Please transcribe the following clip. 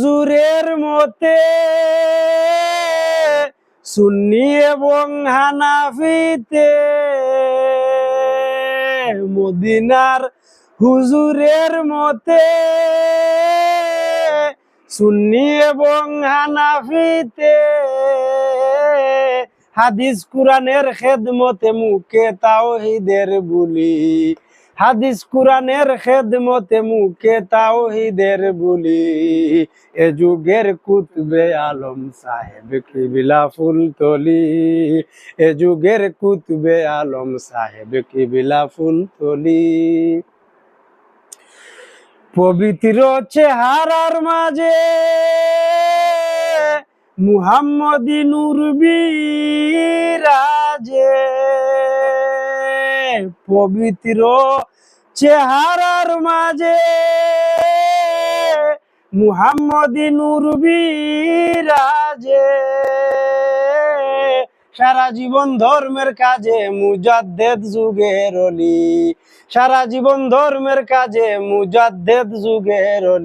হুজুরের মতে সুন্নি এবং হানাফিতে, মদিনার হুজুরের মতে সুন্নি এবং হানাফিতে, হাদিস কুরআনের খেদমতে মুখে তাওহীদের বুলি, হাদিস কুরআনের খেদমতে মুখে তাওহীদের বুলি। এ যুগের কুতবে আলম সাহেব কিবলা ফুলতলি, এ যুগের কুতবে আলম সাহেব কিবলা ফুলতলি। পবিত্র চেহারার মাঝে মুহাম্মদি নূর বিরাজে, পবিত্র চেহারার মাঝে মুহাম্মদি নূর বিরাজে। সারা জীবন ধর্মের কাজে মুজাদ্দেদ যুগের অলি, সারা জীবন ধর্মের কাজে মুজাদ্দেদ যুগের অলি।